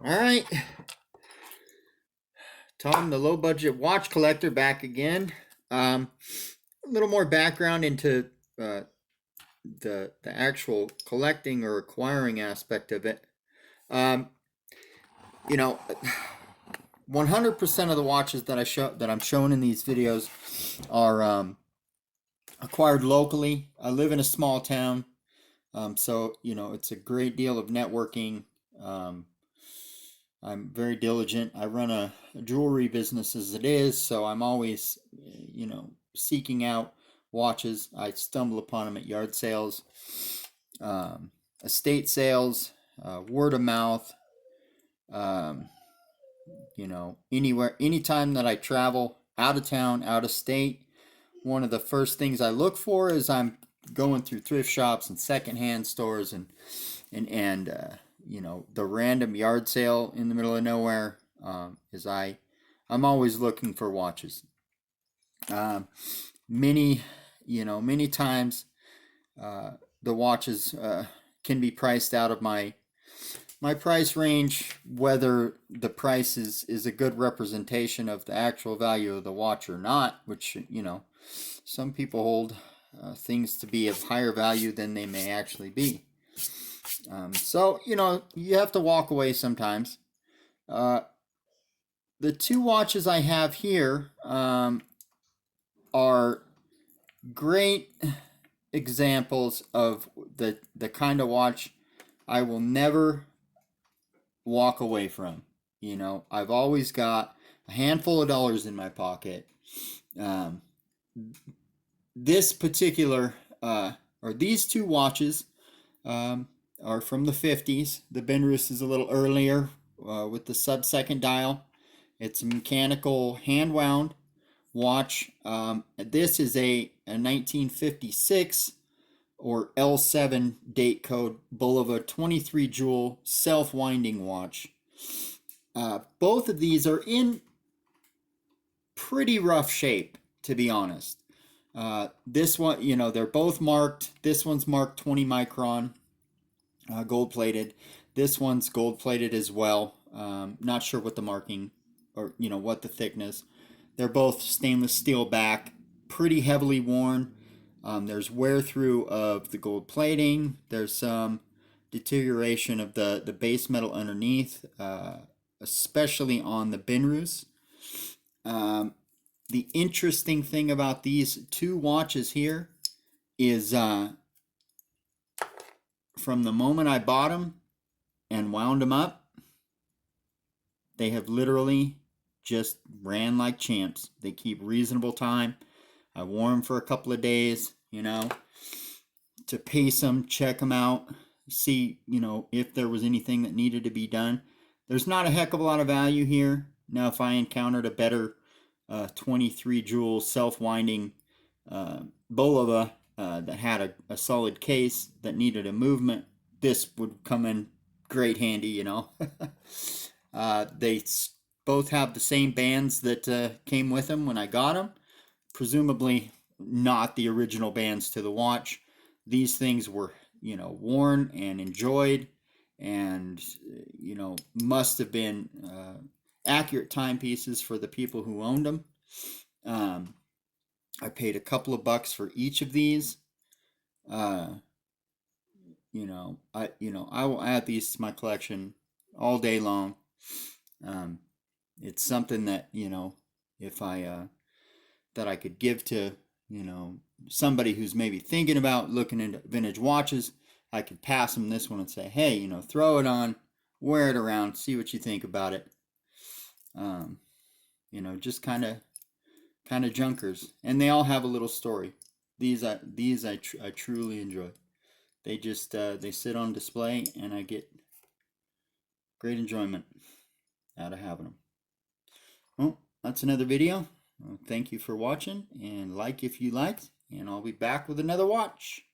All right, Tom, the low budget watch collector, back again. A little more background into the actual collecting or acquiring aspect of it. Um, you know, 100% of the watches that I'm showing in these videos are acquired locally. I live in a small town, so it's a great deal of networking. Um, I'm very diligent. I run a jewelry business as it is, so I'm always, seeking out watches. I stumble upon them at yard sales, um, estate sales, word of mouth. Um, Anywhere, anytime that I travel out of town, out of state, one of the first things I look for is I'm going through thrift shops and secondhand stores and the random yard sale in the middle of nowhere. I'm always looking for watches. Um, many many times the watches can be priced out of my price range, whether the price is a good representation of the actual value of the watch or not, which some people hold things to be of higher value than they may actually be. So you have to walk away sometimes. The two watches I have here are great examples of the kind of watch I will never walk away from. I've always got a handful of dollars in my pocket. Um, this particular or these two watches um, are from the 50s. The Benrus is a little earlier with the sub-second dial. It's a mechanical hand wound watch. This is a 1956 or L7 date code Bulova 23 jewel self-winding watch. Both of these are in pretty rough shape, to be honest. This one, they're both marked. This one's marked 20 micron, gold plated. This one's gold plated as well. Not sure what the marking or what the thickness. They're both stainless steel back, pretty heavily worn. There's wear through of the gold plating. There's some deterioration of the base metal underneath, especially on the Benrus. The interesting thing about these two watches here is from the moment I bought them and wound them up, they have literally just ran like champs. They keep reasonable time. I wore them for a couple of days, to pace them, check them out, see, if there was anything that needed to be done. There's not a heck of a lot of value here. Now, if I encountered a better 23 jewel self-winding Bulova that had a solid case that needed a movement, this would come in great handy, They both have the same bands that came with them when I got them. Presumably not the original bands to the watch. These things were, worn and enjoyed and, must have been accurate timepieces for the people who owned them. I paid a couple of bucks for each of these. I will add these to my collection all day long. It's something that if I that I could give to somebody who's maybe thinking about looking into vintage watches. I could pass them this one and say, hey, throw it on, wear it around, see what you think about it. Just kind of junkers, and they all have a little story. These I truly enjoy. They just they sit on display, and I get great enjoyment out of having them. Well, that's another video. Thank you for watching, and like if you liked, and I'll be back with another watch.